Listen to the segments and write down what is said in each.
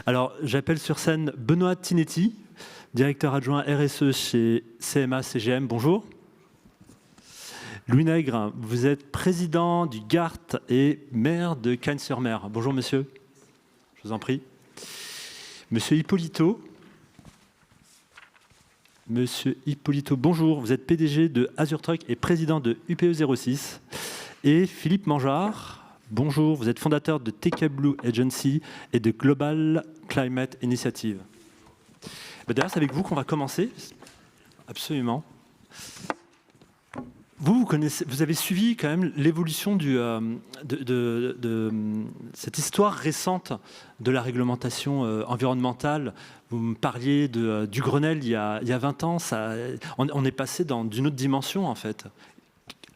Alors, j'appelle sur scène Benoît Tinetti, directeur adjoint RSE chez CMA-CGM. Bonjour. Louis Nègre, vous êtes président du GART et maire de Cagnes-sur-Mer. Bonjour, monsieur. Je vous en prie. Monsieur Hippolito. Monsieur Hippolito, bonjour. Vous êtes PDG de AzurTruck et président de UPE06. Et Philippe Mangeard. Bonjour, vous êtes fondateur de TK Blue Agency et de Global Climate Initiative. D'ailleurs, c'est avec vous qu'on va commencer. Absolument. Vous avez suivi quand même l'évolution de cette histoire récente de la réglementation environnementale. Vous me parliez du Grenelle il y a 20 ans. On est passé d'une autre dimension, en fait.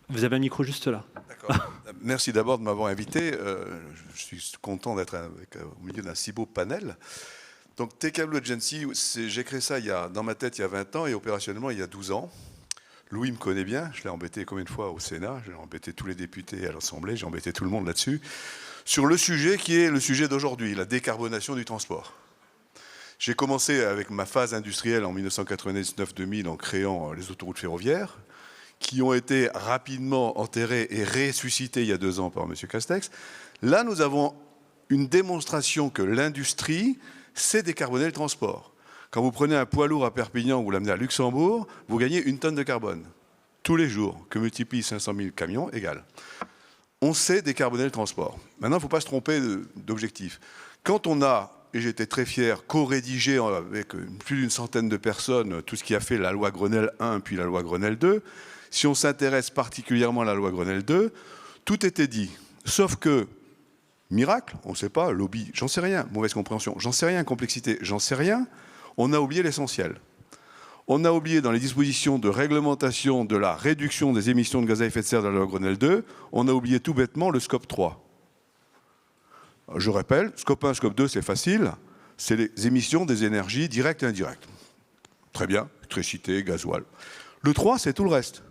Vous avez un micro juste là. D'accord. Merci d'abord de m'avoir invité. Je suis content d'être au milieu d'un si beau panel. Donc, TK Blue Agency, j'ai créé ça dans ma tête il y a 20 ans et opérationnellement il y a 12 ans. Louis me connaît bien, je l'ai embêté combien de fois au Sénat, j'ai embêté tous les députés à l'Assemblée, j'ai embêté tout le monde là-dessus, sur le sujet qui est le sujet d'aujourd'hui, la décarbonation du transport. J'ai commencé avec ma phase industrielle en 1999-2000 en créant les autoroutes ferroviaires, qui ont été rapidement enterrées et ressuscitées il y a 2 ans par M. Castex. Là, nous avons une démonstration que l'industrie sait décarboner le transport. Quand vous prenez un poids lourd à Perpignan ou vous l'amenez à Luxembourg, vous gagnez 1 tonne de carbone. Tous les jours, que multiplie 500 000 camions, égale. On sait décarboner le transport. Maintenant, il ne faut pas se tromper d'objectif. Quand on a, et j'étais très fier, co-rédigé avec plus d'une centaine de personnes, tout ce qui a fait la loi Grenelle 1 puis la loi Grenelle 2, si on s'intéresse particulièrement à la loi Grenelle 2, tout était dit. Sauf que, miracle, on ne sait pas, lobby, j'en sais rien, mauvaise compréhension, j'en sais rien, complexité, j'en sais rien, on a oublié l'essentiel. On a oublié dans les dispositions de réglementation de la réduction des émissions de gaz à effet de serre de la loi Grenelle 2, on a oublié tout bêtement le scope 3. Je rappelle, scope 1, scope 2, c'est facile, c'est les émissions des énergies directes et indirectes. Très bien, électricité, gasoil. Le 3, c'est tout le reste.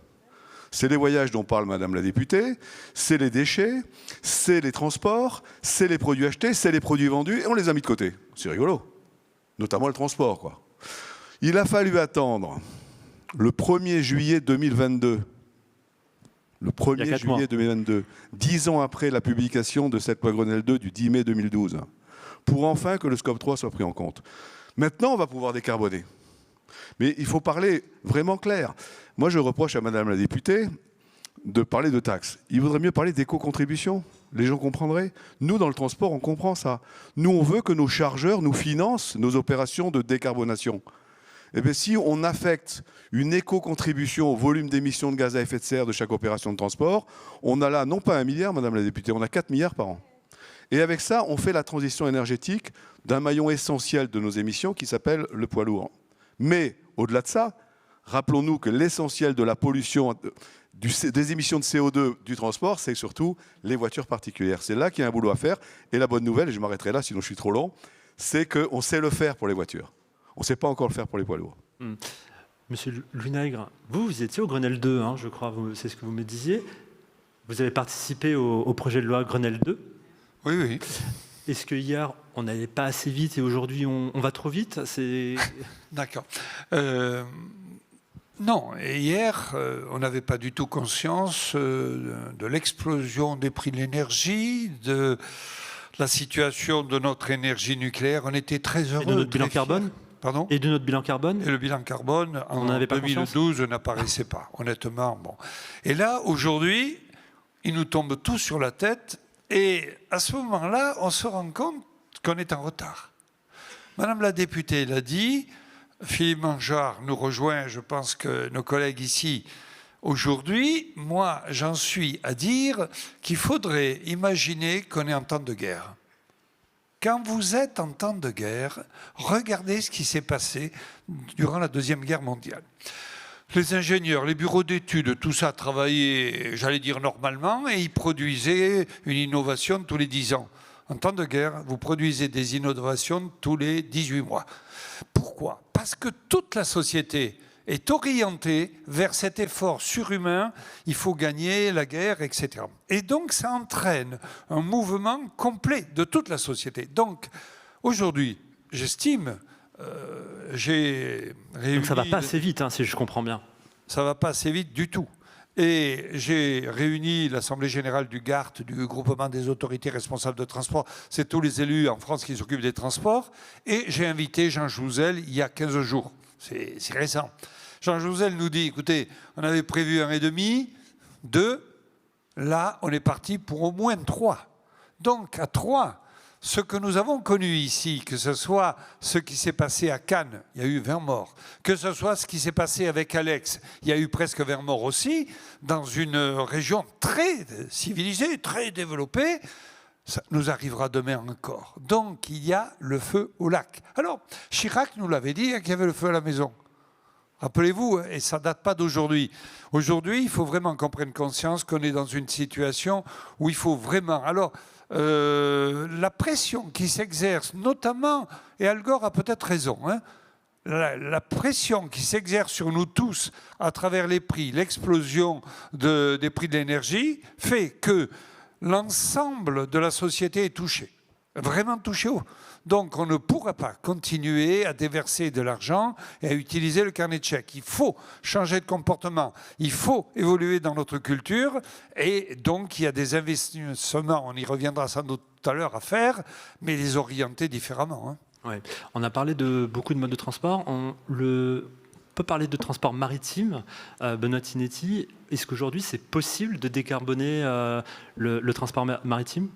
C'est les voyages dont parle Madame la députée, c'est les déchets, c'est les transports, c'est les produits achetés, c'est les produits vendus, et on les a mis de côté. C'est rigolo. Notamment le transport, quoi. Il a fallu attendre le 1er juillet 2022, le 1er juillet 2022, 10 ans après la publication de cette loi Grenelle 2 du 10 mai 2012, pour enfin que le scope 3 soit pris en compte. Maintenant, on va pouvoir décarboner. Mais il faut parler vraiment clair. Moi, je reproche à Madame la députée de parler de taxes. Il vaudrait mieux parler d'éco-contribution. Les gens comprendraient. Nous, dans le transport, on comprend ça. Nous, on veut que nos chargeurs nous financent nos opérations de décarbonation. Eh bien, si on affecte une éco-contribution au volume d'émissions de gaz à effet de serre de chaque opération de transport, on a là, non pas 1 milliard, Madame la députée, on a 4 milliards par an. Et avec ça, on fait la transition énergétique d'un maillon essentiel de nos émissions qui s'appelle le poids lourd. Mais, au-delà de ça, rappelons-nous que l'essentiel de la pollution des émissions de CO2 du transport, c'est surtout les voitures particulières. C'est là qu'il y a un boulot à faire. Et la bonne nouvelle, et je m'arrêterai là, sinon je suis trop long, c'est qu'on sait le faire pour les voitures. On ne sait pas encore le faire pour les poids lourds. Monsieur Louis Nègre, vous étiez au Grenelle 2, hein, je crois, c'est ce que vous me disiez. Vous avez participé au projet de loi Grenelle 2. Oui, oui. Est-ce que hier, on n'allait pas assez vite et aujourd'hui, on va trop vite? D'accord. Non, et hier, on n'avait pas du tout conscience de l'explosion des prix de l'énergie, de la situation de notre énergie nucléaire. On était très heureux. Et de notre bilan carbone? Pardon? Et de notre bilan carbone? Et le bilan carbone, en 2012, n'apparaissait pas, honnêtement. Bon. Et là, aujourd'hui, il nous tombe tout sur la tête. Et à ce moment-là, on se rend compte qu'on est en retard. Madame la députée l'a dit, Philippe Mangeard nous rejoint, je pense que nos collègues ici, aujourd'hui, moi, j'en suis à dire qu'il faudrait imaginer qu'on est en temps de guerre. Quand vous êtes en temps de guerre, regardez ce qui s'est passé durant la Deuxième Guerre mondiale. Les ingénieurs, les bureaux d'études, tout ça travaillait, j'allais dire normalement, et ils produisaient une innovation tous les 10 ans. En temps de guerre, vous produisez des innovations tous les 18 mois. Pourquoi? Parce que toute la société est orientée vers cet effort surhumain, il faut gagner la guerre, etc. Et donc ça entraîne un mouvement complet de toute la société. Donc aujourd'hui, j'estime, j'ai réuni... Donc ça ne va pas assez vite, hein, si je comprends bien. Ça ne va pas assez vite du tout. Et j'ai réuni l'Assemblée générale du GART, du groupement des autorités responsables de transport. C'est tous les élus en France qui s'occupent des transports. Et j'ai invité Jean Jouzel il y a 15 jours. C'est récent. Jean Jouzel nous dit, écoutez, on avait prévu 1,5, 2. Là, on est parti pour au moins 3. Donc, à 3, ce que nous avons connu ici, que ce soit ce qui s'est passé à Cannes, il y a eu 20 morts, que ce soit ce qui s'est passé avec Alex, il y a eu presque 20 morts aussi, dans une région très civilisée, très développée, ça nous arrivera demain encore. Donc, il y a le feu au lac. Alors, Chirac nous l'avait dit, hein, qu'il y avait le feu à la maison. Rappelez-vous, et ça ne date pas d'aujourd'hui. Aujourd'hui, il faut vraiment qu'on prenne conscience qu'on est dans une situation où il faut vraiment... Alors, la pression qui s'exerce, notamment, et Al Gore a peut-être raison, hein, la pression qui s'exerce sur nous tous à travers les prix, l'explosion des prix de l'énergie, fait que l'ensemble de la société est touché, vraiment touché. Donc on ne pourra pas continuer à déverser de l'argent et à utiliser le carnet de chèques. Il faut changer de comportement, il faut évoluer dans notre culture et donc il y a des investissements, on y reviendra sans doute tout à l'heure, à faire, mais les orienter différemment. Hein. Ouais. On a parlé de beaucoup de modes de transport. On peut parler de transport maritime. Benoît Tinetti, est-ce qu'aujourd'hui c'est possible de décarboner le transport maritime ?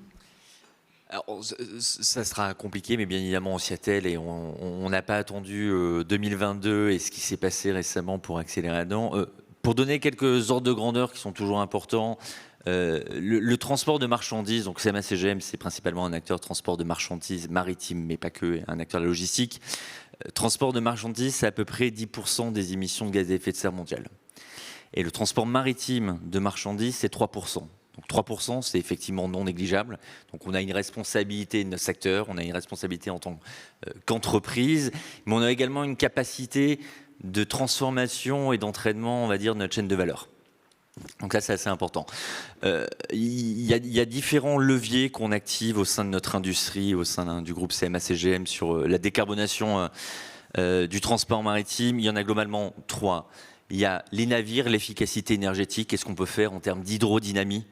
Alors, ça sera compliqué, mais bien évidemment, on s'y attelle et on n'a pas attendu 2022 et ce qui s'est passé récemment pour accélérer là-dedans. Pour donner quelques ordres de grandeur qui sont toujours importants, le transport de marchandises, donc CMA-CGM, c'est principalement un acteur de transport de marchandises maritime, mais pas que, un acteur de la logistique. Transport de marchandises, c'est à peu près 10% des émissions de gaz à effet de serre mondiales. Et le transport maritime de marchandises, c'est 3%. Donc 3%, c'est effectivement non négligeable. Donc on a une responsabilité de notre secteur, on a une responsabilité en tant qu'entreprise, mais on a également une capacité de transformation et d'entraînement, on va dire, de notre chaîne de valeur. Donc là, c'est assez important. Il y a différents leviers qu'on active au sein de notre industrie, au sein du groupe CMA-CGM sur la décarbonation du transport maritime. Il y en a globalement 3. Il y a les navires, l'efficacité énergétique, qu'est-ce qu'on peut faire en termes d'hydrodynamie,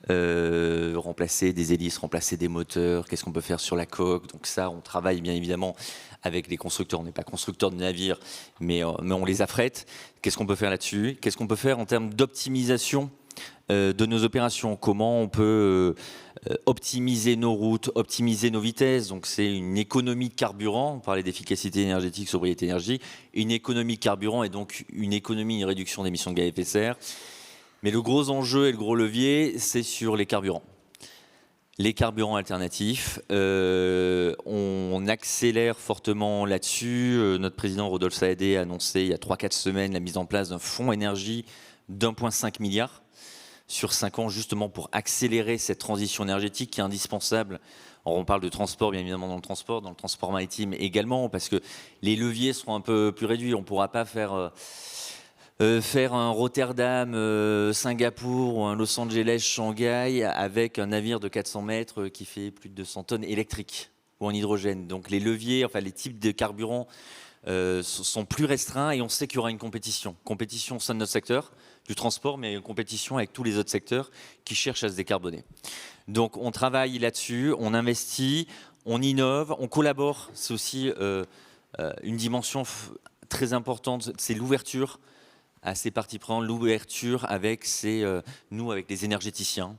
remplacer des hélices, remplacer des moteurs, qu'est-ce qu'on peut faire sur la coque. Donc ça, on travaille bien évidemment avec les constructeurs. On n'est pas constructeur de navires, mais on les affrète. Qu'est-ce qu'on peut faire là-dessus? Qu'est-ce qu'on peut faire en termes d'optimisation de nos opérations? Comment on peut optimiser nos routes, optimiser nos vitesses? Donc c'est une économie de carburant. On parlait d'efficacité énergétique, sobriété énergie. Une économie de carburant et donc une économie, une réduction d'émissions de gaz à effet de serre. Mais le gros enjeu et le gros levier, c'est sur les carburants. Les carburants alternatifs, on accélère fortement là-dessus. Notre président Rodolphe Saadé a annoncé il y a 3-4 semaines la mise en place d'un fonds énergie d'1,5 milliard sur 5 ans, justement pour accélérer cette transition énergétique qui est indispensable. Alors on parle de transport, bien évidemment, dans le transport maritime également, parce que les leviers seront un peu plus réduits. On ne pourra pas faire un Rotterdam, Singapour ou un Los Angeles, Shanghai avec un navire de 400 mètres qui fait plus de 200 tonnes électriques ou en hydrogène. Donc les leviers, enfin les types de carburants sont plus restreints et on sait qu'il y aura une compétition. Compétition au sein de notre secteur du transport, mais une compétition avec tous les autres secteurs qui cherchent à se décarboner. Donc on travaille là-dessus, on investit, on innove, on collabore. C'est aussi une dimension très importante, c'est l'ouverture à ces parties prenantes, l'ouverture avec nous, avec les énergéticiens,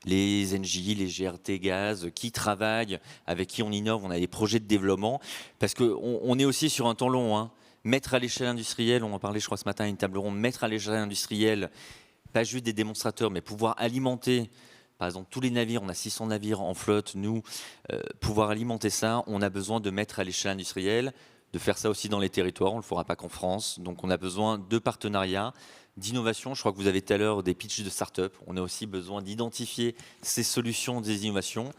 les ENGIE, les GRT Gaz, qui travaillent, avec qui on innove, on a des projets de développement, parce qu'on est aussi sur un temps long. Hein. Mettre à l'échelle industrielle, on en parlait je crois ce matin à une table ronde, mettre à l'échelle industrielle, pas juste des démonstrateurs, mais pouvoir alimenter, par exemple tous les navires, on a 600 navires en flotte, nous, pouvoir alimenter ça, on a besoin de mettre à l'échelle industrielle, de faire ça aussi dans les territoires, on ne le fera pas qu'en France. Donc on a besoin de partenariats, d'innovation. Je crois que vous avez tout à l'heure des pitchs de start-up. On a aussi besoin d'identifier ces solutions, des innovations.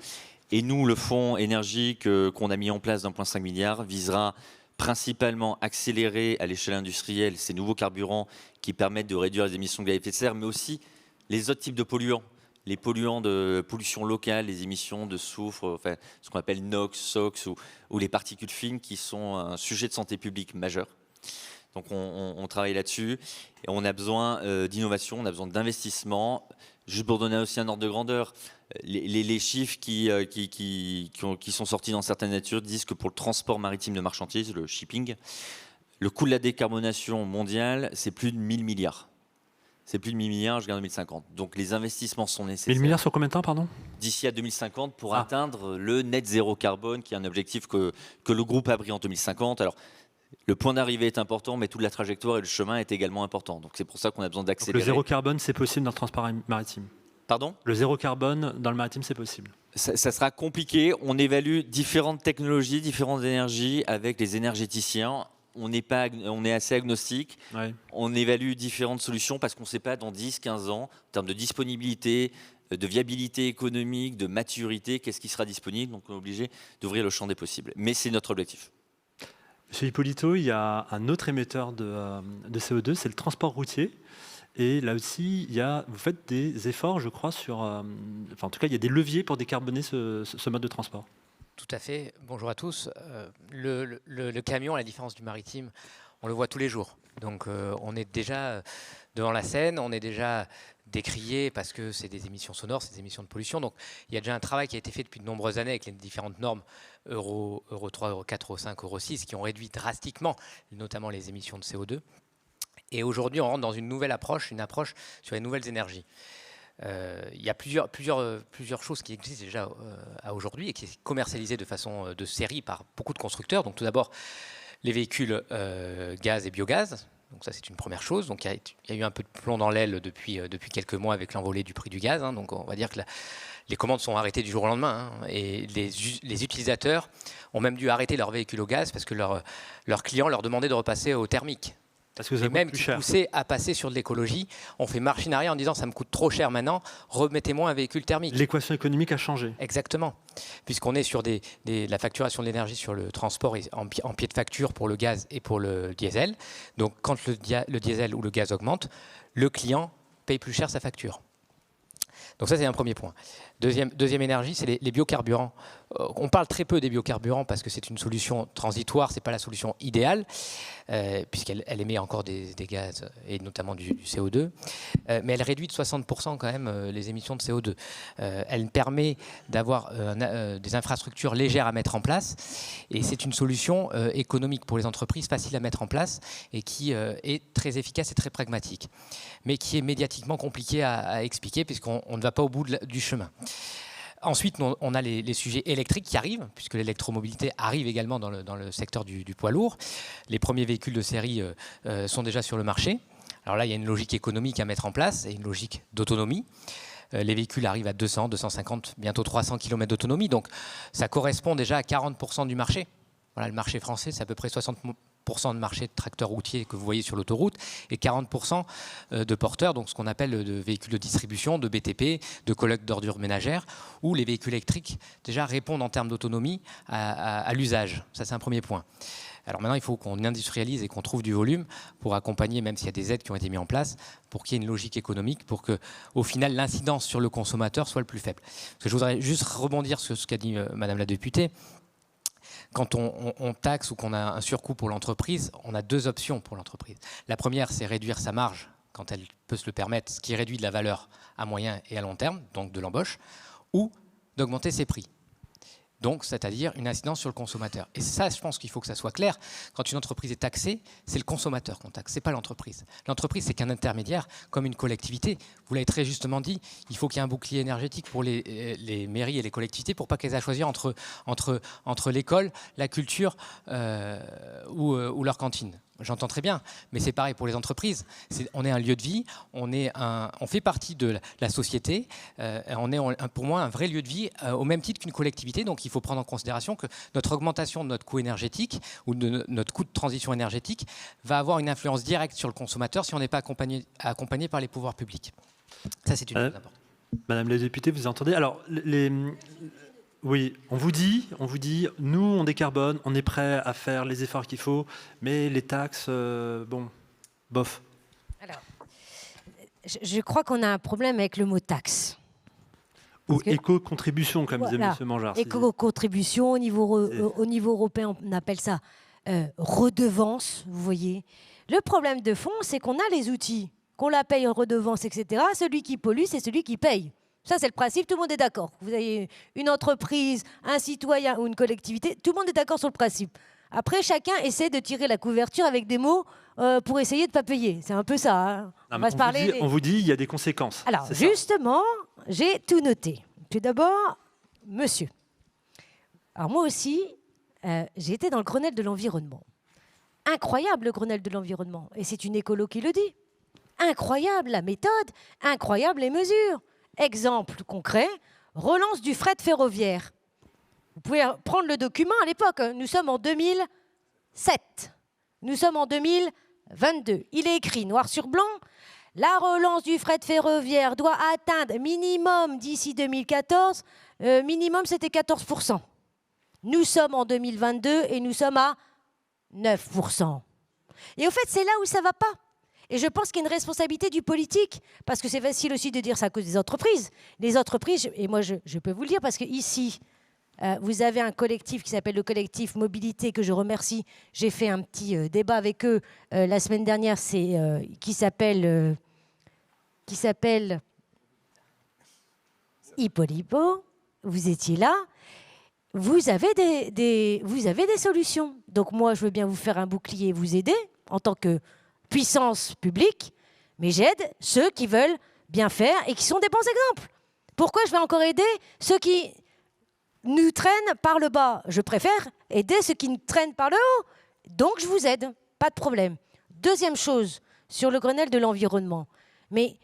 Et nous, le fonds énergie qu'on a mis en place d'1,5 milliard visera principalement accélérer à l'échelle industrielle ces nouveaux carburants qui permettent de réduire les émissions de gaz à effet de serre, mais aussi les autres types de polluants. les polluants de pollution locale, les émissions de soufre, enfin, ce qu'on appelle NOx, SOx ou les particules fines qui sont un sujet de santé publique majeur. Donc on travaille là-dessus et on a besoin d'innovation, on a besoin d'investissement. Juste pour donner aussi un ordre de grandeur, les chiffres qui sont sortis dans certaines natures disent que pour le transport maritime de marchandises, le shipping, le coût de la décarbonation mondiale, c'est plus de 1000 milliards. C'est plus de 1000 milliards jusqu'en 2050. Donc les investissements sont nécessaires. 1000 milliards sur combien de temps, pardon? D'ici à 2050 pour atteindre le net zéro carbone, qui est un objectif que le groupe a pris en 2050. Alors, le point d'arrivée est important, mais toute la trajectoire et le chemin est également important. Donc c'est pour ça qu'on a besoin d'accélérer. Le zéro carbone, c'est possible dans le transport maritime? Pardon? Le zéro carbone dans le maritime, c'est possible? Ça sera compliqué. On évalue différentes technologies, différentes énergies avec les énergéticiens. On est assez agnostique. Ouais. On évalue différentes solutions parce qu'on ne sait pas dans 10, 15 ans, en termes de disponibilité, de viabilité économique, de maturité, qu'est-ce qui sera disponible. Donc on est obligé d'ouvrir le champ des possibles. Mais c'est notre objectif. Monsieur Hippolito, il y a un autre émetteur de CO2, c'est le transport routier. Et là aussi, vous faites des efforts, je crois, en tout cas, il y a des leviers pour décarboner ce mode de transport. Tout à fait. Bonjour à tous. Le camion, à la différence du maritime, on le voit tous les jours. Donc on est déjà devant la scène, on est déjà décrié parce que c'est des émissions sonores, c'est des émissions de pollution. Donc il y a déjà un travail qui a été fait depuis de nombreuses années avec les différentes normes Euro 3, Euro 4, Euro 5, Euro 6 qui ont réduit drastiquement notamment les émissions de CO2. Et aujourd'hui, on rentre dans une nouvelle approche, une approche sur les nouvelles énergies. Il y a plusieurs choses qui existent déjà à aujourd'hui et qui sont commercialisées de façon de série par beaucoup de constructeurs. Donc tout d'abord, les véhicules gaz et biogaz. Donc ça, c'est une première chose. Donc il y a eu un peu de plomb dans l'aile depuis quelques mois avec l'envolée du prix du gaz. Donc on va dire que les commandes sont arrêtées du jour au lendemain. Et les utilisateurs ont même dû arrêter leur véhicule au gaz parce que leurs clients leur demandaient de repasser au thermique. Parce que ça et même plus qui cher. poussaient à passer sur de l'écologie. On fait marche arrière en disant ça me coûte trop cher maintenant, remettez-moi un véhicule thermique. L'équation économique a changé. Exactement, puisqu'on est sur la facturation de l'énergie sur le transport en pied de facture pour le gaz et pour le diesel. Donc quand le diesel ou le gaz augmente, le client paye plus cher sa facture. Donc ça, c'est un premier point. Deuxième énergie, c'est les biocarburants. On parle très peu des biocarburants parce que c'est une solution transitoire, ce n'est pas la solution idéale, puisqu'elle émet encore des gaz et notamment du CO2. Mais elle réduit de 60% quand même les émissions de CO2. Elle permet d'avoir des infrastructures légères à mettre en place. Et c'est une solution économique pour les entreprises, facile à mettre en place et qui est très efficace et très pragmatique. Mais qui est médiatiquement compliqué à expliquer puisqu'on ne va pas au bout du chemin. Ensuite, on a les sujets électriques qui arrivent, puisque l'électromobilité arrive également dans le secteur du poids lourd. Les premiers véhicules de série sont déjà sur le marché. Alors là, il y a une logique économique à mettre en place et une logique d'autonomie. Les véhicules arrivent à 200, 250, bientôt 300 km d'autonomie. Donc ça correspond déjà à 40% du marché. Voilà, le marché français, c'est à peu près 60% de marché de tracteurs routiers que vous voyez sur l'autoroute et 40% de porteurs, donc ce qu'on appelle de véhicules de distribution, de BTP, de collecte d'ordures ménagères, où les véhicules électriques déjà répondent en termes d'autonomie à l'usage. Ça, c'est un premier point. Alors maintenant, il faut qu'on industrialise et qu'on trouve du volume pour accompagner, même s'il y a des aides qui ont été mises en place, pour qu'il y ait une logique économique, pour qu'au final, l'incidence sur le consommateur soit le plus faible. Parce que je voudrais juste rebondir sur ce qu'a dit Madame la députée. Quand on taxe ou qu'on a un surcoût pour l'entreprise, on a deux options pour l'entreprise. La première, c'est réduire sa marge quand elle peut se le permettre, ce qui réduit de la valeur à moyen et à long terme, donc de l'embauche, ou d'augmenter ses prix. Donc, c'est-à-dire une incidence sur le consommateur. Et ça, je pense qu'il faut que ça soit clair. Quand une entreprise est taxée, c'est le consommateur qu'on taxe, ce n'est pas l'entreprise. L'entreprise, c'est qu'un intermédiaire, comme une collectivité. Vous l'avez très justement dit, il faut qu'il y ait un bouclier énergétique pour les mairies et les collectivités pour pas qu'elles aient à choisir entre l'école, la culture ou leur cantine. J'entends très bien, mais c'est pareil pour les entreprises. On est un lieu de vie, on fait partie de la société, on est pour moi un vrai lieu de vie au même titre qu'une collectivité. Donc il faut prendre en considération que notre augmentation de notre coût énergétique ou de notre coût de transition énergétique va avoir une influence directe sur le consommateur si on n'est pas accompagné par les pouvoirs publics. Ça, c'est une chose importante. Madame la députée, vous entendez? Alors, oui, on vous dit, nous, on décarbone, on est prêt à faire les efforts qu'il faut, mais les taxes, bon, bof. Alors, je crois qu'on a un problème avec le mot taxe. Ou éco-contribution, comme disait M. Mangeard. Éco-contribution, au niveau européen, on appelle ça redevance, vous voyez. Le problème de fond, c'est qu'on a les outils, qu'on la paye en redevance, etc. Celui qui pollue, c'est celui qui paye. Ça, c'est le principe, tout le monde est d'accord. Vous avez une entreprise, un citoyen ou une collectivité, tout le monde est d'accord sur le principe. Après, chacun essaie de tirer la couverture avec des mots pour essayer de ne pas payer. C'est un peu ça. Hein. On vous dit, il y a des conséquences. Alors, justement, j'ai tout noté. Tout d'abord, monsieur. Alors, moi aussi, j'ai été dans le Grenelle de l'environnement. Incroyable, le Grenelle de l'environnement. Et c'est une écolo qui le dit. Incroyable la méthode, incroyable les mesures. Exemple concret, relance du fret ferroviaire. Vous pouvez prendre le document à l'époque. Nous sommes en 2007. Nous sommes en 2022. Il est écrit noir sur blanc. La relance du fret ferroviaire doit atteindre minimum d'ici 2014. Minimum, c'était 14%. Nous sommes en 2022 et nous sommes à 9%. Et au fait, c'est là où ça ne va pas. Et je pense qu'il y a une responsabilité du politique, parce que c'est facile aussi de dire ça à cause des entreprises. Les entreprises, et moi je peux vous le dire, parce qu'ici, vous avez un collectif qui s'appelle le collectif Mobilité, que je remercie. J'ai fait un petit débat avec eux la semaine dernière, qui s'appelle Hippolypo. Vous étiez là. Vous avez des solutions. Donc moi, je veux bien vous faire un bouclier et vous aider en tant que puissance publique, mais j'aide ceux qui veulent bien faire et qui sont des bons exemples. Pourquoi je vais encore aider ceux qui nous traînent par le bas? Je préfère aider ceux qui nous traînent par le haut. Donc je vous aide, pas de problème. Deuxième chose, sur le Grenelle de l'environnement. Mais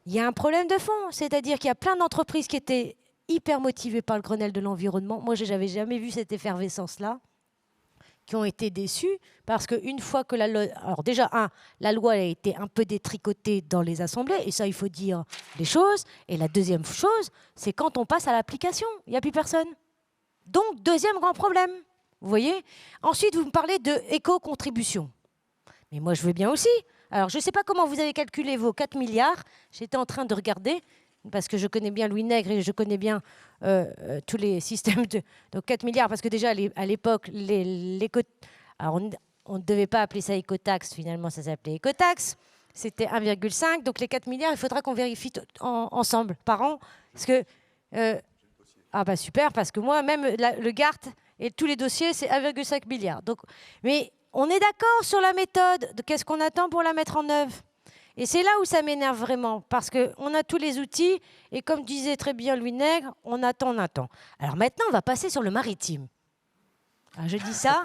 il y a un problème de fond, c'est-à-dire qu'il y a plein d'entreprises qui étaient hyper motivées par le Grenelle de l'environnement. Moi, je n'avais jamais vu cette effervescence-là, qui ont été déçus parce qu'une fois que la loi... Alors déjà, la loi a été un peu détricotée dans les assemblées, et ça, il faut dire les choses. Et la deuxième chose, c'est quand on passe à l'application, il n'y a plus personne. Donc, deuxième grand problème, vous voyez. Ensuite, vous me parlez de éco-contribution. Mais moi, je veux bien aussi. Alors, je ne sais pas comment vous avez calculé vos 4 milliards. J'étais en train de regarder, parce que je connais bien Louis Nègre et je connais bien tous les systèmes de... Donc 4 milliards, parce que déjà, à l'époque, alors on ne devait pas appeler ça écotaxe, finalement, ça s'appelait écotaxe. C'était 1,5. Donc les 4 milliards, il faudra qu'on vérifie ensemble, par an. Parce que... ah bah super, parce que moi, même le GART et tous les dossiers, c'est 1,5 milliard. Donc, mais on est d'accord sur la méthode. Qu'est-ce qu'on attend pour la mettre en œuvre? Et c'est là où ça m'énerve vraiment, parce qu'on a tous les outils, et comme disait très bien Louis Nègre, on attend, on attend. Alors maintenant, on va passer sur le maritime. Alors, je dis ça,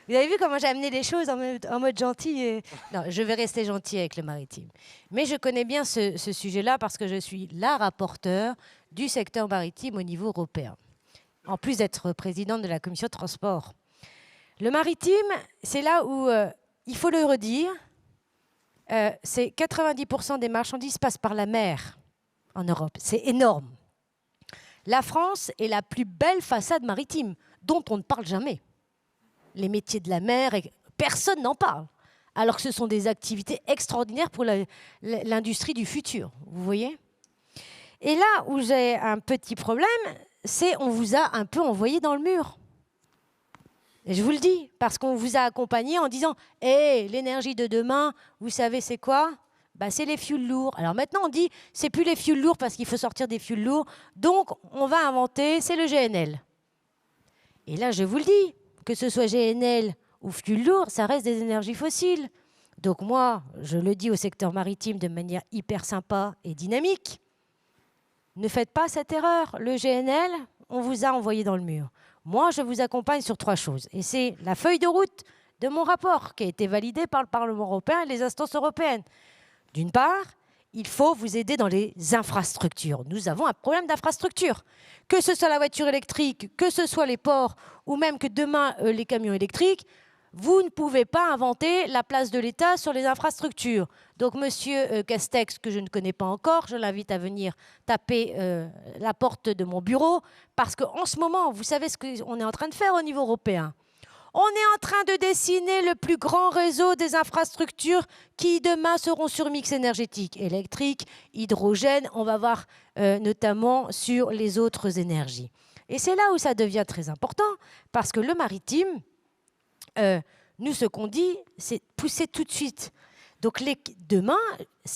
vous avez vu comment j'ai amené les choses en mode gentil Non, je vais rester gentil avec le maritime. Mais je connais bien ce sujet-là, parce que je suis la rapporteure du secteur maritime au niveau européen, en plus d'être présidente de la commission de transport. Le maritime, c'est là où, il faut le redire, c'est 90% des marchandises passent par la mer en Europe. C'est énorme. La France est la plus belle façade maritime, dont on ne parle jamais. Les métiers de la mer, personne n'en parle. Alors que ce sont des activités extraordinaires pour l'industrie du futur. Vous voyez? Et là où j'ai un petit problème, c'est qu'on vous a un peu envoyé dans le mur. Et je vous le dis, parce qu'on vous a accompagné en disant « Hey, l'énergie de demain, vous savez c'est quoi ? Bah, c'est les fioul lourds. » Alors maintenant, on dit « C'est plus les fioul lourds parce qu'il faut sortir des fioul lourds. Donc, on va inventer, c'est le GNL. » Et là, je vous le dis, que ce soit GNL ou fioul lourd, ça reste des énergies fossiles. Donc moi, je le dis au secteur maritime de manière hyper sympa et dynamique. Ne faites pas cette erreur. Le GNL, on vous a envoyé dans le mur. Moi, je vous accompagne sur 3 choses. Et c'est la feuille de route de mon rapport qui a été validée par le Parlement européen et les instances européennes. D'une part, il faut vous aider dans les infrastructures. Nous avons un problème d'infrastructure. Que ce soit la voiture électrique, que ce soit les ports, ou même que demain, les camions électriques, vous ne pouvez pas inventer la place de l'État sur les infrastructures. Donc, monsieur Castex, que je ne connais pas encore, je l'invite à venir taper la porte de mon bureau, parce qu'en ce moment, vous savez ce qu'on est en train de faire au niveau européen. On est en train de dessiner le plus grand réseau des infrastructures qui demain seront sur mix énergétique, électrique, hydrogène. On va voir notamment sur les autres énergies. Et c'est là où ça devient très important, parce que le maritime, nous, ce qu'on dit, c'est pousser tout de suite. Donc demain,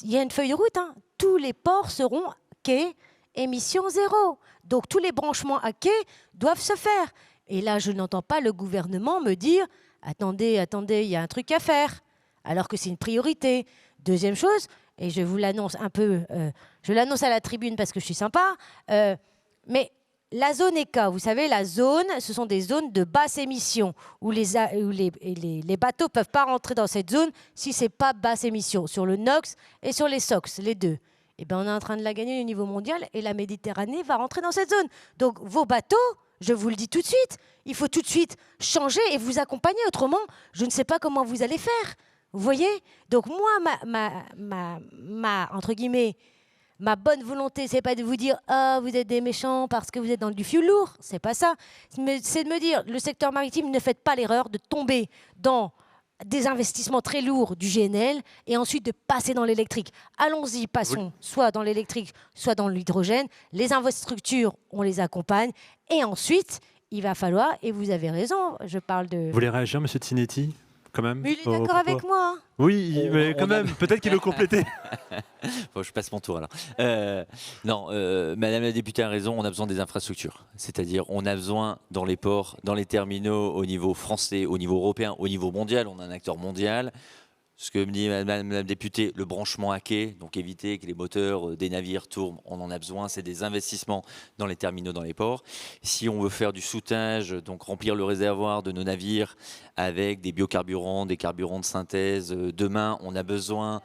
il y a une feuille de route. Hein. Tous les ports seront quai, émission zéro. Donc tous les branchements à quai doivent se faire. Et là, je n'entends pas le gouvernement me dire « Attendez, il y a un truc à faire », alors que c'est une priorité. Deuxième chose, et je vous l'annonce un peu, je l'annonce à la tribune parce que je suis sympa, mais la zone ECA, vous savez, la zone, ce sont des zones de basse émission où les bateaux ne peuvent pas rentrer dans cette zone si ce n'est pas basse émission, sur le NOx et sur les SOx, les deux. Eh bien, on est en train de la gagner au niveau mondial et la Méditerranée va rentrer dans cette zone. Donc, vos bateaux, je vous le dis tout de suite, il faut tout de suite changer et vous accompagner. Autrement, je ne sais pas comment vous allez faire. Vous voyez? Donc, moi, entre guillemets, ma bonne volonté, c'est pas de vous dire « Ah, vous êtes des méchants parce que vous êtes dans du fioul lourd ». C'est pas ça. C'est de me dire, le secteur maritime, ne faites pas l'erreur de tomber dans des investissements très lourds du GNL et ensuite de passer dans l'électrique. Allons-y, passons soit dans l'électrique, soit dans l'hydrogène. Les infrastructures, on les accompagne. Et ensuite, il va falloir, et vous avez raison, je parle de... Vous voulez réagir, M. Tinetti, quand même? Mais il est d'accord avec moi. Hein. Oui, mais quand même, peut-être qu'il veut compléter. Bon, je passe mon tour alors. Non, Madame la députée a raison, on a besoin des infrastructures. C'est-à-dire, on a besoin dans les ports, dans les terminaux, au niveau français, au niveau européen, au niveau mondial. On a un acteur mondial. Ce que me dit Madame la députée, le branchement à quai, donc éviter que les moteurs des navires tournent, on en a besoin. C'est des investissements dans les terminaux, dans les ports. Si on veut faire du soûtage, donc remplir le réservoir de nos navires avec des biocarburants, des carburants de synthèse, demain, on a besoin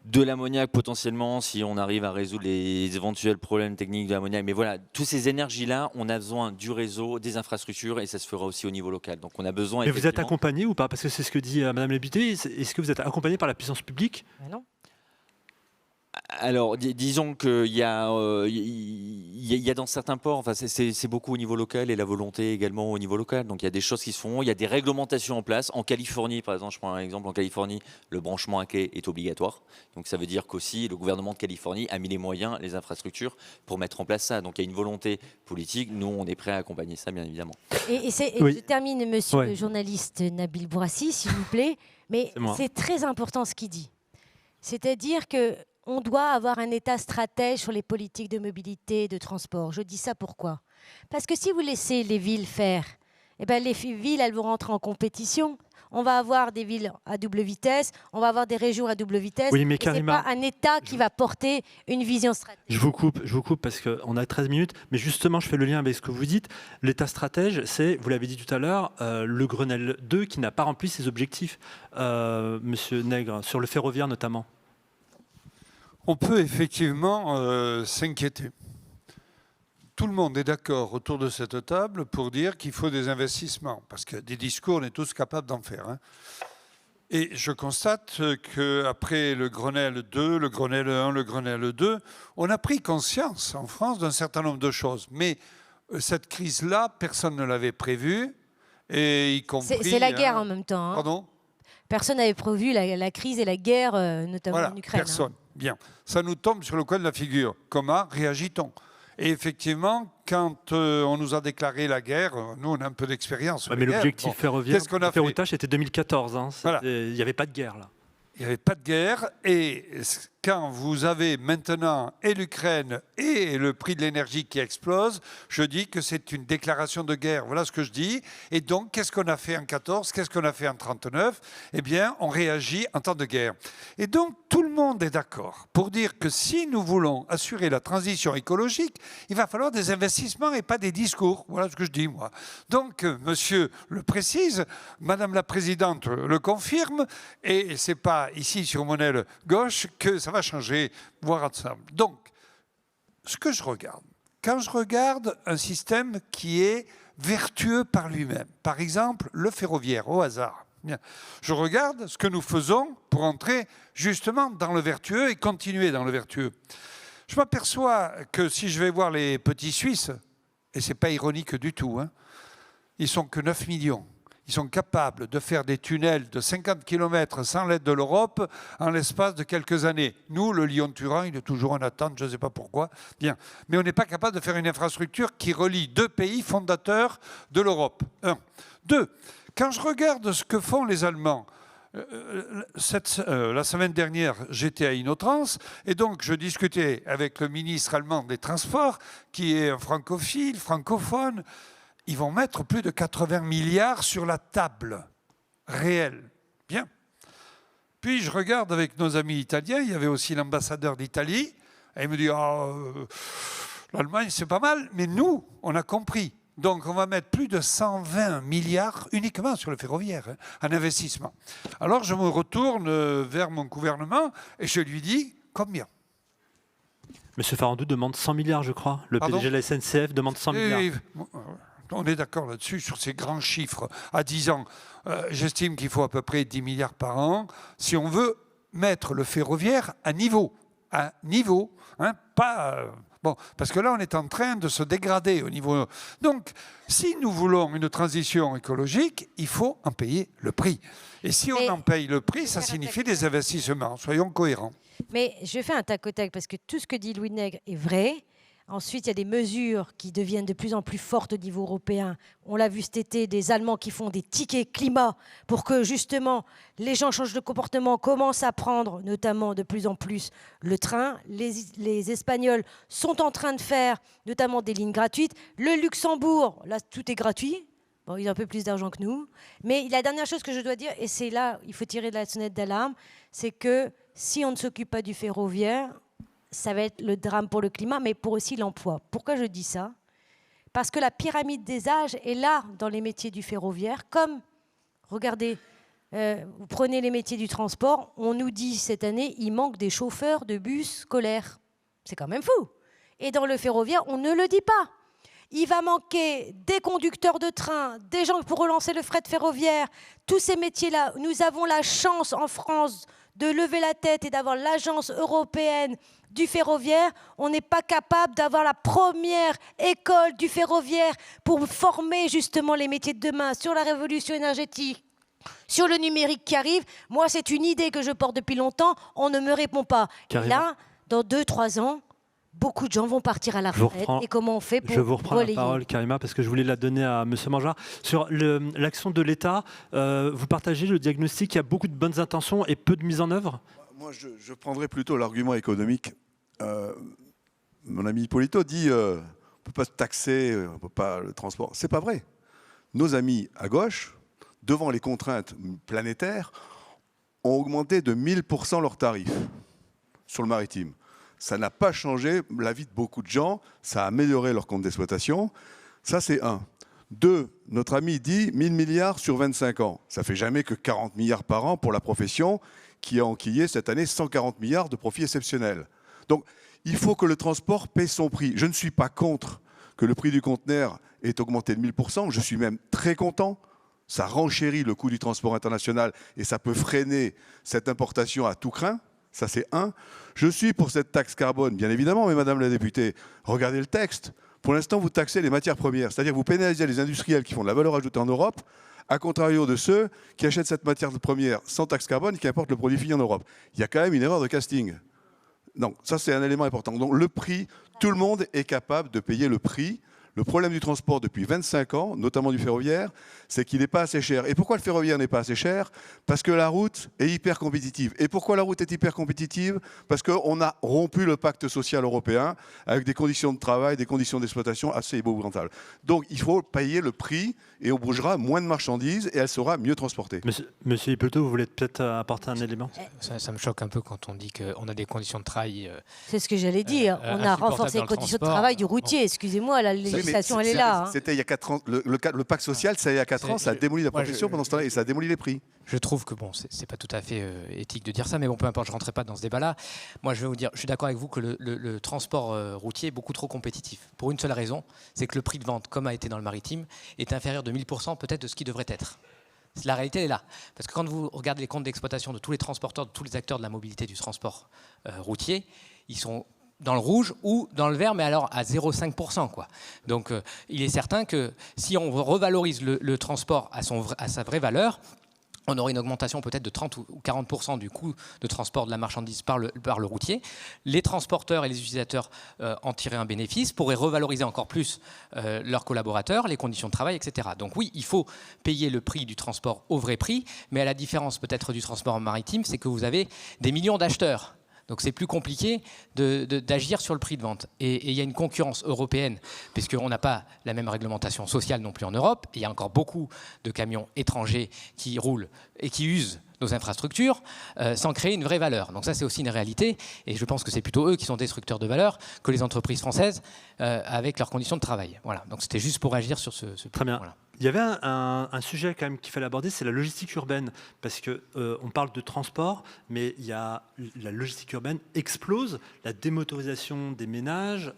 de l'ammoniac potentiellement, si on arrive à résoudre les éventuels problèmes techniques de l'ammoniac. Mais voilà, toutes ces énergies-là, on a besoin du réseau, des infrastructures, et ça se fera aussi au niveau local. Donc on a besoin... Mais vous êtes accompagné ou pas? Parce que c'est ce que dit Madame la députée. Est-ce que vous êtes accompagné par la puissance publique? Non. Alors, disons qu'il y a dans certains ports, enfin, c'est beaucoup au niveau local et la volonté également au niveau local. Donc, il y a des choses qui se font, il y a des réglementations en place. En Californie, par exemple, je prends un exemple, en Californie, le branchement à quai est obligatoire. Donc, ça veut dire qu'aussi, le gouvernement de Californie a mis les moyens, les infrastructures pour mettre en place ça. Donc, il y a une volonté politique. Nous, on est prêts à accompagner ça, bien évidemment. Je termine, monsieur le journaliste Nabil Bourassi, s'il vous plaît. Mais c'est très important ce qu'il dit. C'est-à-dire que on doit avoir un État stratège sur les politiques de mobilité et de transport. Je dis ça pourquoi? Parce que si vous laissez les villes faire, eh ben les villes, elles vont rentrer en compétition. On va avoir des villes à double vitesse, on va avoir des régions à double vitesse. Oui, mais ce n'est pas un État qui va porter une vision stratégique. Je vous coupe parce qu'on a 13 minutes. Mais justement, je fais le lien avec ce que vous dites. L'État stratège, c'est, vous l'avez dit tout à l'heure, le Grenelle 2 qui n'a pas rempli ses objectifs, Monsieur Nègre, sur le ferroviaire notamment. On peut effectivement s'inquiéter. Tout le monde est d'accord autour de cette table pour dire qu'il faut des investissements, parce que des discours, on est tous capables d'en faire. Hein. Et je constate qu'après le Grenelle 2, le Grenelle 1, le Grenelle 2, on a pris conscience en France d'un certain nombre de choses. Mais cette crise-là, personne ne l'avait prévue, et y compris... C'est la guerre en même temps. Hein. Pardon ? Personne n'avait prévu la crise et la guerre, notamment voilà, en Ukraine. Personne. Hein. Bien. Ça nous tombe sur le coin de la figure. Comment réagit-on? Et effectivement, quand on nous a déclaré la guerre, nous, on a un peu d'expérience. Ouais, mais l'objectif ferroviaire, ferroutage, c'était 2014. Hein. Voilà. Il n'y avait pas de guerre, là. Il n'y avait pas de guerre. Et quand vous avez maintenant et l'Ukraine et le prix de l'énergie qui explose, je dis que c'est une déclaration de guerre. Voilà ce que je dis. Et donc, qu'est-ce qu'on a fait en 14? Qu'est-ce qu'on a fait en 39? Eh bien, on réagit en temps de guerre. Et donc, tout le monde est d'accord pour dire que si nous voulons assurer la transition écologique, il va falloir des investissements et pas des discours. Voilà ce que je dis, moi. Donc, monsieur le précise, madame la présidente le confirme, et ce n'est pas ici sur mon aile gauche que ça va changer, voir ensemble. Donc, ce que je regarde, quand je regarde un système qui est vertueux par lui-même, par exemple le ferroviaire, au hasard, bien, je regarde ce que nous faisons pour entrer justement dans le vertueux et continuer dans le vertueux. Je m'aperçois que si je vais voir les petits Suisses, et ce n'est pas ironique du tout, hein, ils sont que 9 millions. Ils sont capables de faire des tunnels de 50 km sans l'aide de l'Europe en l'espace de quelques années. Nous, le Lyon-Turin, il est toujours en attente, je ne sais pas pourquoi. Bien. Mais on n'est pas capable de faire une infrastructure qui relie 2 pays fondateurs de l'Europe. 1. 2. Quand je regarde ce que font les Allemands, la semaine dernière, j'étais à Inotrans et donc je discutais avec le ministre allemand des Transports, qui est un francophile, francophone. Ils vont mettre plus de 80 milliards sur la table réelle. Bien. Puis je regarde avec nos amis italiens, il y avait aussi l'ambassadeur d'Italie, et il me dit l'Allemagne c'est pas mal, mais nous, on a compris. Donc on va mettre plus de 120 milliards uniquement sur le ferroviaire, en investissement. Alors je me retourne vers mon gouvernement et je lui dis combien ? Monsieur Farandou demande 100 milliards, je crois. Le PDG de la SNCF demande 100 milliards. On est d'accord là-dessus, sur ces grands chiffres. À 10 ans, j'estime qu'il faut à peu près 10 milliards par an si on veut mettre le ferroviaire à niveau. À niveau, hein, pas... Bon, parce que là, on est en train de se dégrader au niveau... Donc, si nous voulons une transition écologique, il faut en payer le prix. Et si on en paye le prix, ça signifie des investissements. Soyons cohérents. Mais je fais un tac au tac parce que tout ce que dit Louis Nègre est vrai. Ensuite, il y a des mesures qui deviennent de plus en plus fortes au niveau européen. On l'a vu cet été, des Allemands qui font des tickets climat pour que justement les gens changent de comportement, commencent à prendre notamment de plus en plus le train. Les Espagnols sont en train de faire notamment des lignes gratuites. Le Luxembourg, là, tout est gratuit. Bon, ils ont un peu plus d'argent que nous. Mais la dernière chose que je dois dire, et c'est là, il faut tirer de la sonnette d'alarme, c'est que si on ne s'occupe pas du ferroviaire, ça va être le drame pour le climat, mais pour aussi l'emploi. Pourquoi je dis ça ? Parce que la pyramide des âges est là dans les métiers du ferroviaire. Comme, regardez, vous prenez les métiers du transport, on nous dit cette année, il manque des chauffeurs de bus scolaires. C'est quand même fou. Et dans le ferroviaire, on ne le dit pas. Il va manquer des conducteurs de train, des gens pour relancer le fret ferroviaire. Tous ces métiers-là, nous avons la chance en France de lever la tête et d'avoir l'agence européenne du ferroviaire. On n'est pas capable d'avoir la première école du ferroviaire pour former justement les métiers de demain sur la révolution énergétique, sur le numérique qui arrive. Moi, c'est une idée que je porte depuis longtemps. On ne me répond pas. Et là, dans 2-3 ans, beaucoup de gens vont partir à la retraite. Et comment on fait pour Je vous reprends relayer la parole, Karima, parce que je voulais la donner à M. Mangeard. Sur l'action de l'État, vous partagez le diagnostic, il y a beaucoup de bonnes intentions et peu de mise en œuvre ? Moi, je prendrais plutôt l'argument économique. Mon ami Hippolito dit on ne peut pas taxer, on ne peut pas le transport. Ce n'est pas vrai. Nos amis à gauche, devant les contraintes planétaires, ont augmenté de 1000% leurs tarifs sur le maritime. Ça n'a pas changé la vie de beaucoup de gens, ça a amélioré leur compte d'exploitation. Ça, c'est 1. 2, notre ami dit 1000 milliards sur 25 ans. Ça ne fait jamais que 40 milliards par an pour la profession qui a enquillé cette année 140 milliards de profits exceptionnels. Donc, il faut que le transport paie son prix. Je ne suis pas contre que le prix du conteneur ait augmenté de 1000%. Je suis même très content. Ça renchérit le coût du transport international et ça peut freiner cette importation à tout crin. Ça, c'est 1. Je suis pour cette taxe carbone, bien évidemment, mais Madame la députée, regardez le texte. Pour l'instant, vous taxez les matières premières, c'est-à-dire vous pénalisez les industriels qui font de la valeur ajoutée en Europe, à contrario de ceux qui achètent cette matière première sans taxe carbone et qui importent le produit fini en Europe. Il y a quand même une erreur de casting. Donc, ça, c'est un élément important. Donc, le prix, tout le monde est capable de payer le prix. Le problème du transport depuis 25 ans, notamment du ferroviaire, c'est qu'il n'est pas assez cher. Et pourquoi le ferroviaire n'est pas assez cher ? Parce que la route est hyper compétitive. Et pourquoi la route est hyper compétitive ? Parce qu'on a rompu le pacte social européen avec des conditions de travail, des conditions d'exploitation assez épouvantables. Donc il faut payer le prix et on bougera moins de marchandises et elle sera mieux transportée. Monsieur Hippolito, vous voulez peut-être apporter un élément ? Ça me choque un peu quand on dit qu'on a des conditions de travail. C'est ce que j'allais dire. On a renforcé les conditions de travail du routier. Excusez-moi, la législation, elle est là. C'était il y a 4 ans. Le pacte social, ça il y a 4 ans, ça a démoli la profession pendant ce temps-là et ça a démoli les prix. Je trouve que bon, c'est pas tout à fait éthique de dire ça, mais bon, peu importe, je ne rentrerai pas dans ce débat-là. Moi, je vais vous dire, je suis d'accord avec vous que le transport routier est beaucoup trop compétitif. Pour une seule raison, c'est que le prix de vente, comme a été dans le maritime, est inférieur de 1000% peut-être de ce qui devrait être. La réalité est là. Parce que quand vous regardez les comptes d'exploitation de tous les transporteurs, de tous les acteurs de la mobilité du transport routier, ils sont dans le rouge ou dans le vert, mais alors à 0,5%, quoi. Donc il est certain que si on revalorise le transport à sa vraie valeur, on aurait une augmentation peut-être de 30 ou 40% du coût de transport de la marchandise par le routier. Les transporteurs et les utilisateurs en tireraient un bénéfice, pourraient revaloriser encore plus leurs collaborateurs, les conditions de travail, etc. Donc oui, il faut payer le prix du transport au vrai prix, mais à la différence peut-être du transport maritime, c'est que vous avez des millions d'acheteurs. Donc c'est plus compliqué d'agir sur le prix de vente. Et il y a une concurrence européenne, puisqu'on n'a pas la même réglementation sociale non plus en Europe. Il y a encore beaucoup de camions étrangers qui roulent et qui usent nos infrastructures sans créer une vraie valeur. Donc ça, c'est aussi une réalité. Et je pense que c'est plutôt eux qui sont destructeurs de valeur que les entreprises françaises avec leurs conditions de travail. Voilà. Donc c'était juste pour agir sur ce point. Très bien. Voilà. Il y avait un sujet quand même qu'il fallait aborder, c'est la logistique urbaine, parce que on parle de transport, mais il y a la logistique urbaine explose, la démotorisation des ménages,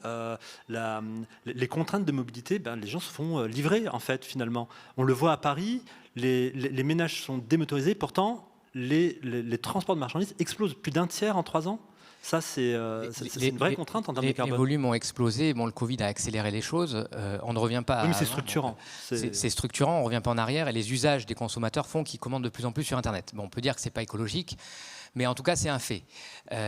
les contraintes de mobilité, les gens se font livrer en fait finalement. On le voit à Paris, les ménages sont démotorisés, pourtant les transports de marchandises explosent, plus d'un tiers en 3 ans. Ça, c'est une vraie contrainte en termes de carbone. Les volumes ont explosé. Bon, le Covid a accéléré les choses. On ne revient pas. Oui, mais c'est structurant. C'est structurant. On ne revient pas en arrière. Et les usages des consommateurs font qu'ils commandent de plus en plus sur Internet. Bon, on peut dire que ce n'est pas écologique, mais en tout cas, c'est un fait.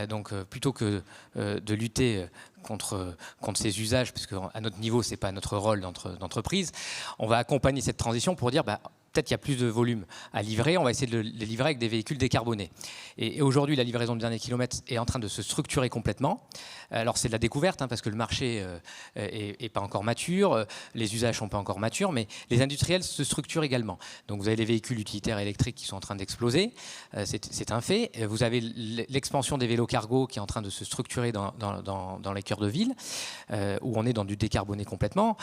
Donc, plutôt que de lutter contre ces usages, puisque à notre niveau, ce n'est pas notre rôle d'entreprise, on va accompagner cette transition pour dire peut-être qu'il y a plus de volume à livrer, on va essayer de les livrer avec des véhicules décarbonés. Et aujourd'hui, la livraison de dernier kilomètre est en train de se structurer complètement. Alors c'est de la découverte, parce que le marché est pas encore mature, les usages sont pas encore matures, mais les industriels se structurent également. Donc vous avez les véhicules utilitaires électriques qui sont en train d'exploser, c'est un fait. Vous avez l'expansion des vélos cargo qui est en train de se structurer dans les cœurs de ville, où on est dans du décarboné complètement.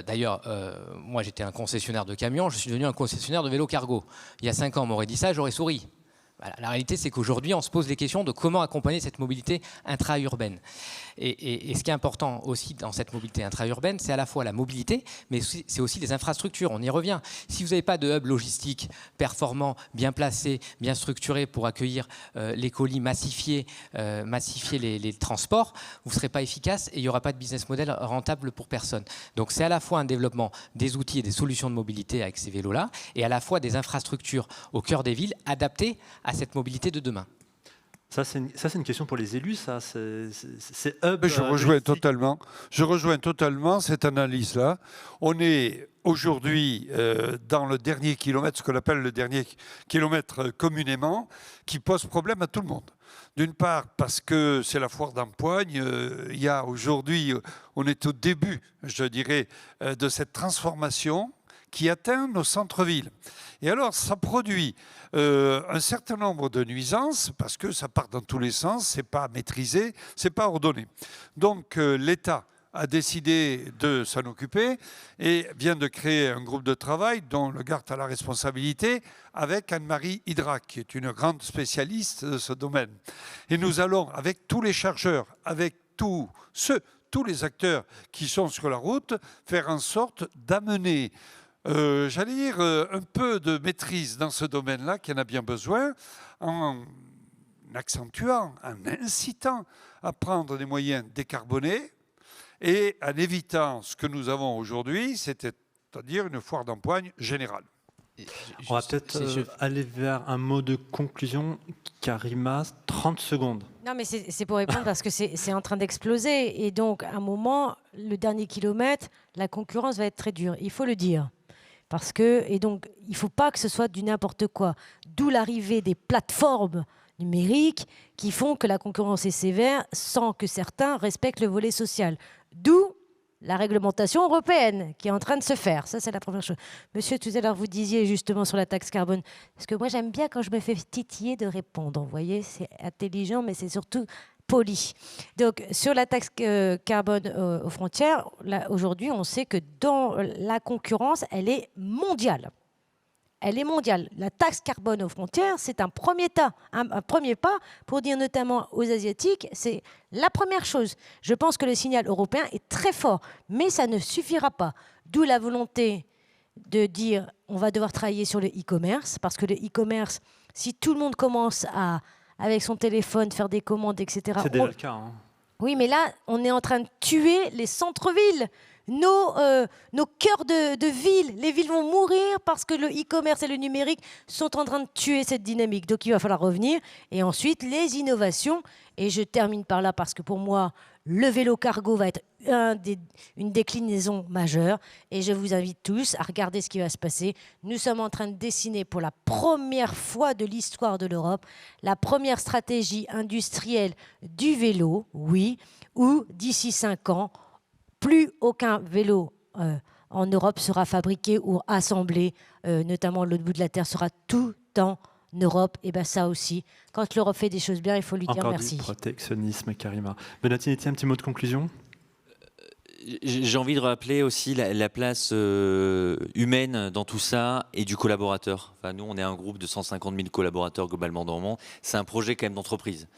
D'ailleurs, moi j'étais un concessionnaire de camions, je suis devenu un concessionnaire de vélo cargo. Il y a 5 ans, on m'aurait dit ça, j'aurais souri. Voilà, la réalité, c'est qu'aujourd'hui, on se pose les questions de comment accompagner cette mobilité intra-urbaine. Et ce qui est important aussi dans cette mobilité intra-urbaine, c'est à la fois la mobilité, mais c'est aussi les infrastructures. On y revient. Si vous n'avez pas de hub logistique performant, bien placé, bien structuré pour accueillir les colis, massifier les transports, vous ne serez pas efficace et il n'y aura pas de business model rentable pour personne. Donc c'est à la fois un développement des outils et des solutions de mobilité avec ces vélos-là, et à la fois des infrastructures au cœur des villes adaptées à cette mobilité de demain. Ça, c'est une question pour les élus, ça. C'est hub. Je rejoins totalement cette analyse-là. On est aujourd'hui dans le dernier kilomètre, ce qu'on appelle le dernier kilomètre communément, qui pose problème à tout le monde. D'une part, parce que c'est la foire d'empoigne. Il y a aujourd'hui, on est au début, je dirais, de cette transformation qui atteint nos centres-villes. Et alors, ça produit un certain nombre de nuisances parce que ça part dans tous les sens, c'est pas maîtrisé, c'est pas ordonné. Donc, l'État a décidé de s'en occuper et vient de créer un groupe de travail dont le GART a la responsabilité avec Anne-Marie Hydrac, qui est une grande spécialiste de ce domaine. Et nous allons, avec tous les chargeurs, avec tous les acteurs qui sont sur la route, faire en sorte d'amener j'allais dire, un peu de maîtrise dans ce domaine-là, qui en a bien besoin, en accentuant, en incitant à prendre des moyens décarbonés et en évitant ce que nous avons aujourd'hui, c'est-à-dire une foire d'empoigne générale. On va peut-être aller vers un mot de conclusion. Karima, 30 secondes. Non, mais c'est pour répondre parce que c'est en train d'exploser. Et donc, à un moment, le dernier kilomètre, la concurrence va être très dure. Il faut le dire. Et donc, il ne faut pas que ce soit du n'importe quoi. D'où l'arrivée des plateformes numériques qui font que la concurrence est sévère sans que certains respectent le volet social. D'où la réglementation européenne qui est en train de se faire. Ça, c'est la première chose. Monsieur, tout à l'heure, vous disiez justement sur la taxe carbone, parce que moi, j'aime bien quand je me fais titiller de répondre. Vous voyez, c'est intelligent, mais c'est surtout poli. Donc, sur la taxe carbone aux frontières, aujourd'hui, on sait que dans la concurrence, elle est mondiale. Elle est mondiale. La taxe carbone aux frontières, c'est un premier pas pour dire notamment aux Asiatiques, c'est la première chose. Je pense que le signal européen est très fort, mais ça ne suffira pas. D'où la volonté de dire on va devoir travailler sur le e-commerce, parce que le e-commerce, si tout le monde commence à avec son téléphone, faire des commandes, etc. C'est déjà le cas. Hein. Oui, mais là, on est en train de tuer les centres-villes. Nos cœurs de villes. Les villes vont mourir parce que le e-commerce et le numérique sont en train de tuer cette dynamique. Donc il va falloir revenir. Et ensuite, les innovations. Et je termine par là parce que pour moi, le vélo cargo va être une déclinaison majeure. Et je vous invite tous à regarder ce qui va se passer. Nous sommes en train de dessiner pour la première fois de l'histoire de l'Europe la première stratégie industrielle du vélo, oui, où d'ici 5 ans, plus aucun vélo en Europe sera fabriqué ou assemblé, notamment l'autre bout de la Terre sera tout en Europe. Et bien ça aussi, quand l'Europe fait des choses bien, il faut lui dire merci. Encore du protectionnisme, Karima. Donatinetti, un petit mot de conclusion? J'ai envie de rappeler aussi la place humaine dans tout ça et du collaborateur. Enfin, nous, on est un groupe de 150 000 collaborateurs globalement dans le monde. C'est un projet quand même d'entreprise.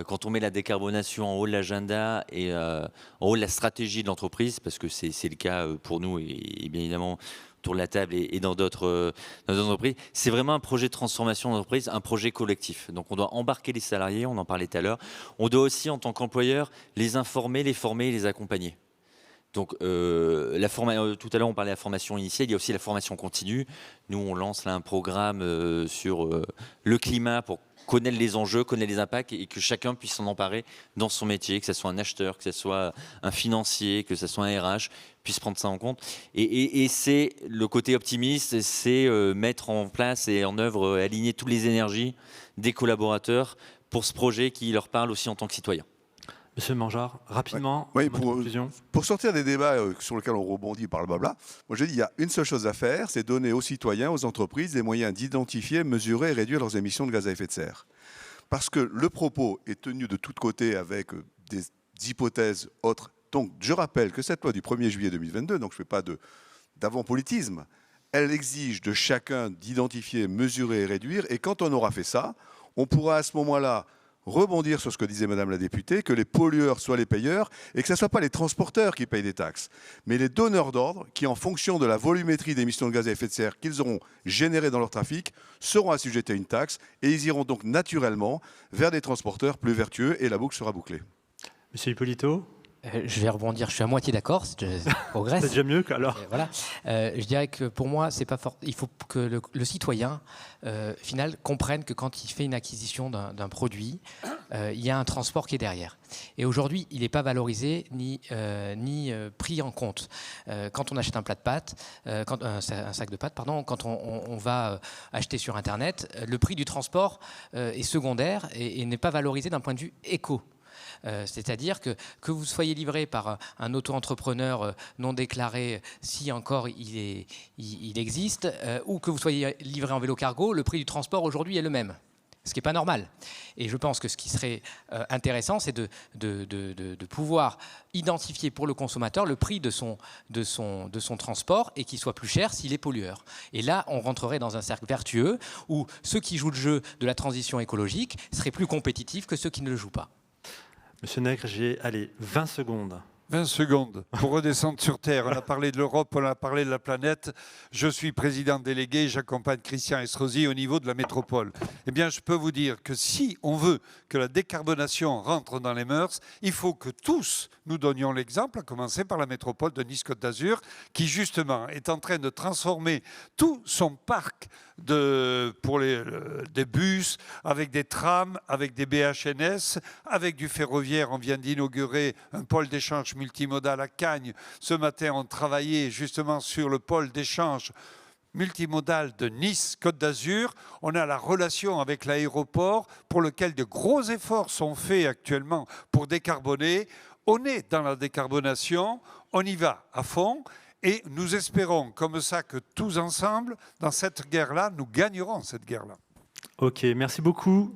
Quand on met la décarbonation en haut de l'agenda et en haut de la stratégie de l'entreprise, parce que c'est le cas pour nous et bien évidemment autour de la table et dans d'autres entreprises, c'est vraiment un projet de transformation d'entreprise, un projet collectif. Donc on doit embarquer les salariés, on en parlait tout à l'heure. On doit aussi, en tant qu'employeur, les informer, les former et les accompagner. Donc, tout à l'heure, on parlait de la formation initiale, il y a aussi la formation continue. Nous, on lance là un programme sur le climat pour connaître les enjeux, connaître les impacts et que chacun puisse s'en emparer dans son métier, que ce soit un acheteur, que ce soit un financier, que ce soit un RH, puisse prendre ça en compte. Et c'est le côté optimiste, c'est mettre en place et en œuvre, aligner toutes les énergies des collaborateurs pour ce projet qui leur parle aussi en tant que citoyen. Monsieur Mangeard, rapidement, pour sortir des débats sur lesquels on rebondit par le blabla, moi je dis il y a une seule chose à faire, c'est donner aux citoyens, aux entreprises, les moyens d'identifier, mesurer et réduire leurs émissions de gaz à effet de serre. Parce que le propos est tenu de tous côtés avec des hypothèses autres. Donc je rappelle que cette loi du 1er juillet 2022, donc je ne fais pas d'avant-politisme, elle exige de chacun d'identifier, mesurer et réduire. Et quand on aura fait ça, on pourra à ce moment-là rebondir sur ce que disait Madame la députée, que les pollueurs soient les payeurs et que ce ne soit pas les transporteurs qui payent des taxes, mais les donneurs d'ordre qui, en fonction de la volumétrie d'émissions de gaz à effet de serre qu'ils auront générées dans leur trafic, seront assujettés à une taxe et ils iront donc naturellement vers des transporteurs plus vertueux et la boucle sera bouclée. Monsieur Hippolito? Je vais rebondir, je suis à moitié d'accord, je progresse. C'est déjà mieux qu'alors. Voilà. Je dirais que pour moi, c'est pas fort. Il faut que le citoyen final comprenne que quand il fait une acquisition d'un produit, il y a un transport qui est derrière. Et aujourd'hui, il n'est pas valorisé ni pris en compte. Quand on achète un plat de pâtes, un sac de pâtes, pardon, quand on va acheter sur Internet, le prix du transport est secondaire et n'est pas valorisé d'un point de vue éco. C'est-à-dire que vous soyez livré par un auto-entrepreneur non déclaré, si encore il existe, ou que vous soyez livré en vélo cargo, le prix du transport aujourd'hui est le même. Ce qui n'est pas normal. Et je pense que ce qui serait intéressant, c'est de pouvoir identifier pour le consommateur le prix de son transport et qu'il soit plus cher s'il est pollueur. Et là, on rentrerait dans un cercle vertueux où ceux qui jouent le jeu de la transition écologique seraient plus compétitifs que ceux qui ne le jouent pas. Monsieur Nègre, j'ai 20 secondes. 20 secondes pour redescendre sur Terre. On a parlé de l'Europe, on a parlé de la planète. Je suis président délégué, j'accompagne Christian Estrosi au niveau de la métropole. Eh bien, je peux vous dire que si on veut que la décarbonation rentre dans les mœurs, il faut que tous nous donnions l'exemple, à commencer par la métropole de Nice-Côte d'Azur, qui justement est en train de transformer tout son parc pour des bus, avec des trams, avec des BHNS, avec du ferroviaire. On vient d'inaugurer un pôle d'échange multimodal à Cagnes. Ce matin, on travaillait justement sur le pôle d'échange multimodal de Nice-Côte d'Azur. On a la relation avec l'aéroport pour lequel de gros efforts sont faits actuellement pour décarboner. On est dans la décarbonation, on y va à fond. Et nous espérons comme ça que tous ensemble, dans cette guerre-là, nous gagnerons cette guerre-là. Ok, merci beaucoup.